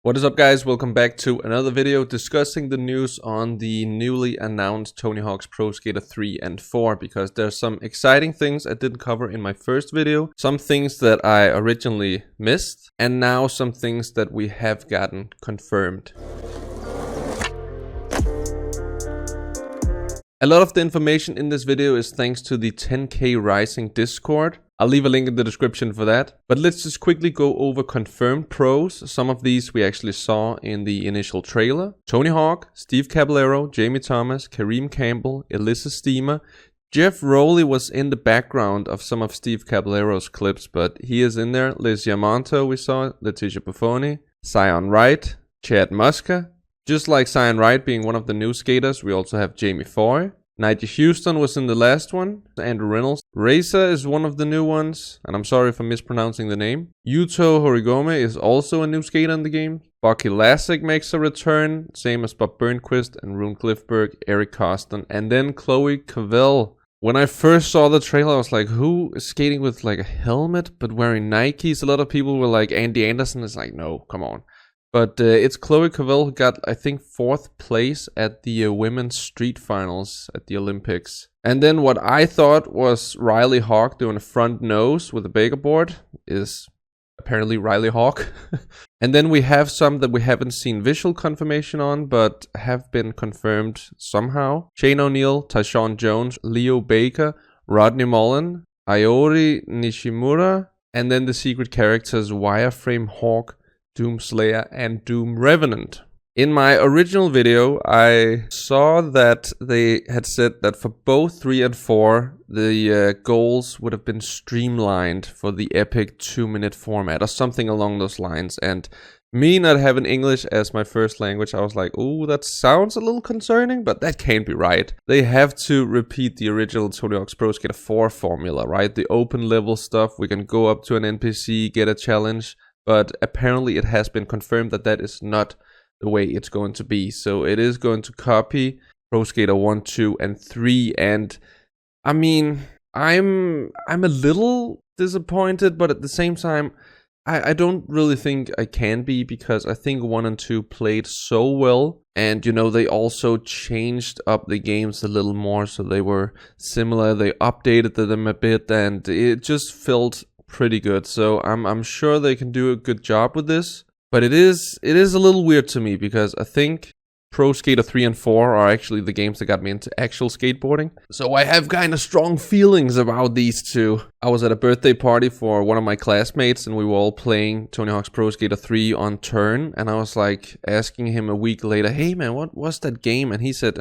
What is up, guys? Welcome back to another video discussing the news on the newly announced Tony Hawk's Pro Skater 3 and 4, because there's some exciting things I didn't cover in my first video, some things that I originally missed, and now some things that we have gotten confirmed. A lot of the information in this video is thanks to the 10K Rising Discord. I'll leave a link in the description for that. But let's just quickly go over confirmed pros. Some of these we actually saw in the initial trailer. Tony Hawk, Steve Caballero, Jamie Thomas, Kareem Campbell, Elissa Steamer. Geoff Rowley was in the background of some of Steve Caballero's clips, but he is in there. Lizzie Armanto we saw, Leticia Bufoni, Wright, Chad Muska. Just like Wright being one of the new skaters, we also have Jamie Foy. Nigel Houston was in the last one, Andrew Reynolds. Rayssa is one of the new ones, and I'm sorry if I'm mispronouncing the name. Yuto Horigome is also a new skater in the game. Bucky Lasek makes a return, same as Burnquist and Rune Glifberg, Eric Koston, and then Covell. When I first saw the trailer, I was like, who is skating with like a helmet but wearing Nikes? A lot of people were like, Andy Anderson is like, no, come on. But it's Covell who got, I think, 4th place at the women's street finals at the Olympics. And then what I thought was Riley Hawk doing a front nose with a bagel board is apparently Riley Hawk. And then we have some that we haven't seen visual confirmation on, but have been confirmed somehow. Shane O'Neill, Tyshawn Jones, Leo Baker, Rodney Mullen, Aori Nishimura, and then the secret characters Wireframe Hawk, Doom Slayer, and Doom Revenant. In my original video, I saw that they had said that for both 3 and 4, the goals would have been streamlined for the epic 2-minute format or something along those lines. And me not having English as my first language, I was like, ooh, that sounds a little concerning, but that can't be right. They have to repeat the original Tony Hawk's Pro Skater 4 formula, right? The open level stuff, we can go up to an NPC, get a challenge. But apparently it has been confirmed that that is not the way it's going to be. So it is going to copy Pro Skater 1, 2, and 3. And I mean, I'm a little disappointed, but at the same time, I don't really think I can be, because I think 1 and 2 played so well. And, you know, they also changed up the games a little more, so they were similar. They updated them a bit, and it just felt pretty good. So I'm sure they can do a good job with this, but it is a little weird to me, because I think Pro Skater 3 and 4 are actually the games that got me into actual skateboarding. So I have kind of strong feelings about these two. I was at a birthday party for one of my classmates, and we were all playing Tony Hawk's Pro Skater 3 on turn, and I was like asking him a week later, hey man, what was that game? And he said,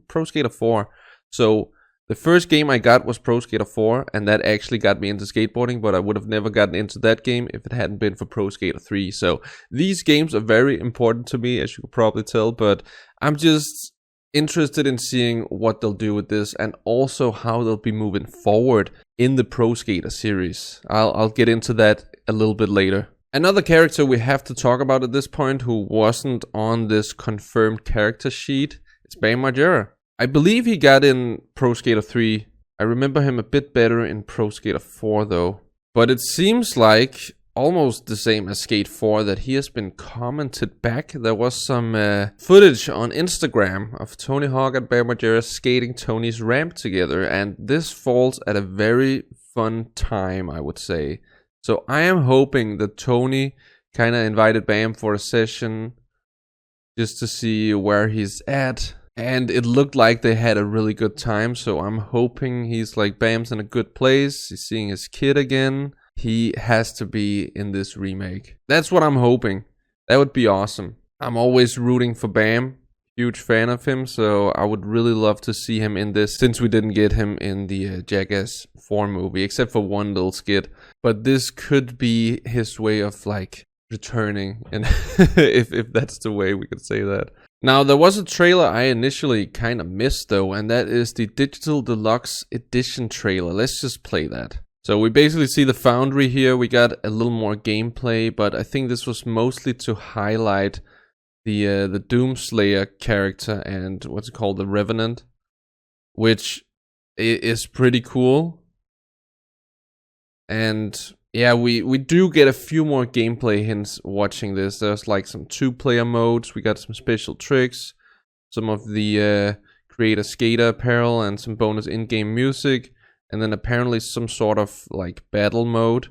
Pro Skater 4. So the first game I got was Pro Skater 4, and that actually got me into skateboarding, but I would have never gotten into that game if it hadn't been for Pro Skater 3. So these games are very important to me, as you could probably tell, but I'm just interested in seeing what they'll do with this, and also how they'll be moving forward in the Pro Skater series. I'll get into that a little bit later. Another character we have to talk about at this point who wasn't on this confirmed character sheet, it's Margera. I believe he got in Pro Skater 3. I remember him a bit better in Pro Skater 4 though. But it seems like almost the same as Skate 4 that he has been commented back. There was some footage on Instagram of Tony Hawk and Margera skating Tony's ramp together. And this falls at a very fun time, I would say. So I am hoping that Tony kind of invited Bam for a session just to see where he's at. And it looked like they had a really good time, so I'm hoping he's like, Bam's in a good place, he's seeing his kid again. He has to be in this remake. That's what I'm hoping. That would be awesome. I'm always rooting for Bam. Huge fan of him, so I would really love to see him in this, since we didn't get him in the Jackass 4 movie, except for one little skit. But this could be his way of like returning, and if that's the way we could say that. Now, there was a trailer I initially kind of missed though, and that is the Digital Deluxe Edition trailer. Let's just play that. So we basically see the Foundry here. We got a little more gameplay, but I think this was mostly to highlight the Doom Slayer character and what's it called, the Revenant, which is pretty cool. And Yeah, we do get a few more gameplay hints watching this. There's like some 2-player modes. We got some special tricks, some of the create a skater apparel, and some bonus in-game music, and then apparently some sort of like battle mode.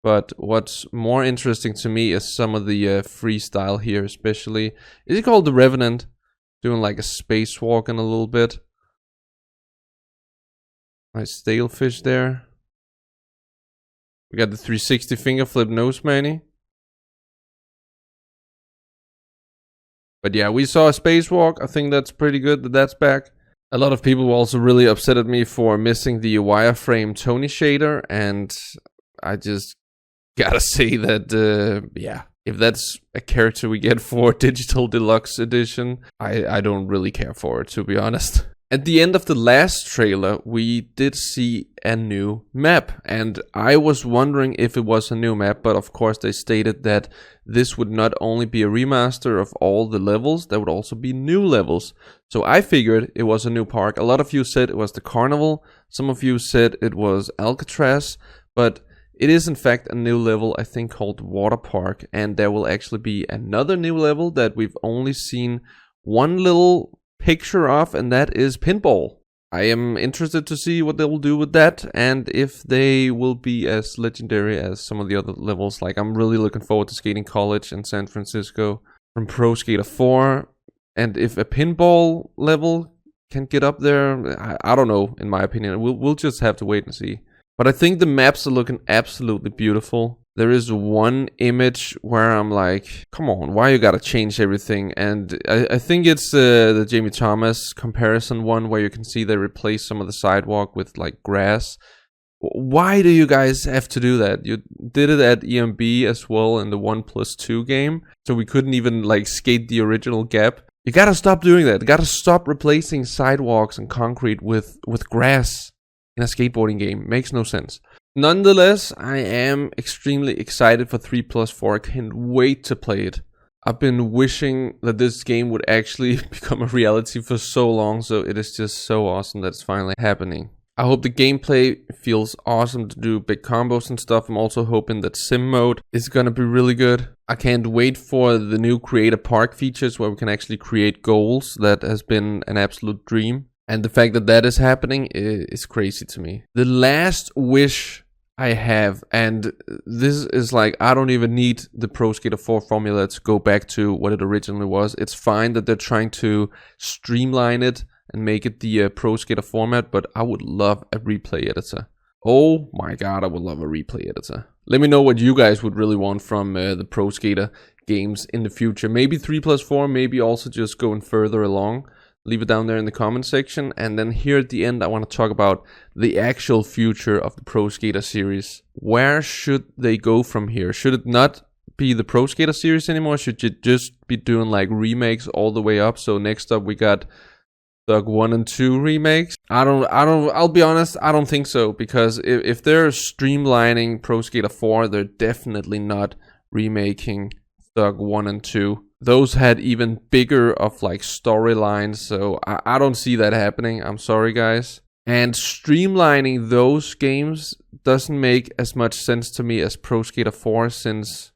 But what's more interesting to me is some of the freestyle here, especially. Is it called the Revenant? Doing like a spacewalk in a little bit. Nice stale fish there. We got the 360 finger flip nose manny. But yeah, we saw a spacewalk. I think that's pretty good that that's back. A lot of people were also really upset at me for missing the wireframe Tony shader, and I just gotta say that, yeah, if that's a character we get for Digital Deluxe Edition, I don't really care for it, to be honest. At the end of the last trailer, we did see a new map, and I was wondering if it was a new map, but of course they stated that this would not only be a remaster of all the levels, there would also be new levels. So I figured it was a new park. A lot of you said it was the Carnival, some of you said it was Alcatraz, but it is in fact a new level, I think, called Water Park, and there will actually be another new level that we've only seen one little picture of, and that is pinball. I am interested to see what they will do with that, and if they will be as legendary as some of the other levels. Like, I'm really looking forward to Skating College in San Francisco from Pro Skater 4, and if a pinball level can get up there, I don't know, in my opinion. We'll just have to wait and see. But I think the maps are looking absolutely beautiful. There is one image where I'm like, come on, why you gotta change everything? And I think it's the Jamie Thomas comparison one where you can see they replace some of the sidewalk with like grass. Why do you guys have to do that? You did it at EMB as well in the 1+2 game, so we couldn't even like skate the original gap. You gotta stop doing that. You gotta stop replacing sidewalks and concrete with grass in a skateboarding game. Makes no sense. Nonetheless, I am extremely excited for 3+4. I can't wait to play it. I've been wishing that this game would actually become a reality for so long, so it is just so awesome that it's finally happening. I hope the gameplay feels awesome to do big combos and stuff. I'm also hoping that sim mode is gonna be really good. I can't wait for the new Create a Park features where we can actually create goals. That has been an absolute dream. And the fact that that is happening is crazy to me. The last wish I have, and this is like, I don't even need the Pro Skater 4 formula to go back to what it originally was. It's fine that they're trying to streamline it and make it the Pro Skater format, but I would love a replay editor. Oh my god, I would love a replay editor. Let me know what you guys would really want from the Pro Skater games in the future. Maybe 3+4, maybe also just going further along. Leave it down there in the comment section. And then here at the end, I want to talk about the actual future of the Pro Skater series. Where should they go from here? Should it not be the Pro Skater series anymore? Should you just be doing like remakes all the way up? So next up we got Thug 1 and 2 remakes. I'll be honest, I don't think so. Because if they're streamlining Pro Skater 4, they're definitely not remaking Thug 1 and 2. Those had even bigger of like storylines, so I don't see that happening. I'm sorry, guys. And streamlining those games doesn't make as much sense to me as Pro Skater 4, since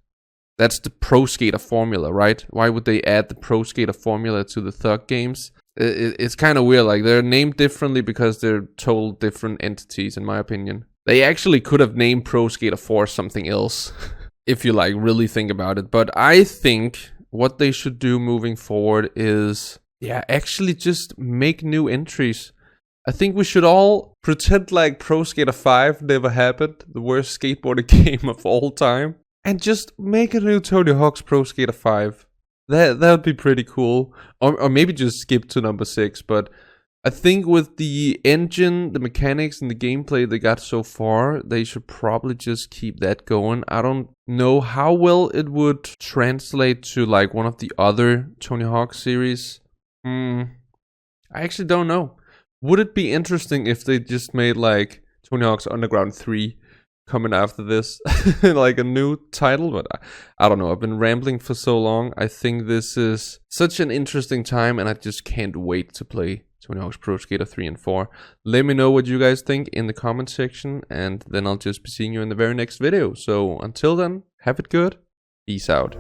that's the Pro Skater formula, right? Why would they add the Pro Skater formula to the Thug games? It's kind of weird. Like, they're named differently because they're total different entities, in my opinion. They actually could have named Pro Skater 4 something else, if you like really think about it. But I think what they should do moving forward is, yeah, actually just make new entries. I think we should all pretend like Pro Skater 5 never happened, the worst skateboarding game of all time, and just make a new Tony Hawk's Pro Skater 5. That would be pretty cool. Or maybe just skip to number 6, but I think with the engine, the mechanics, and the gameplay they got so far, they should probably just keep that going. I don't know how well it would translate to like one of the other Tony Hawk series. I actually don't know. Would it be interesting if they just made like Tony Hawk's Underground 3 coming after this? Like a new title? But I don't know. I've been rambling for so long. I think this is such an interesting time, and I just can't wait to play Tony Hawk's Pro Skater 3 and 4. Let me know what you guys think in the comment section, and then I'll just be seeing you in the very next video. So until then, have it good. Peace out.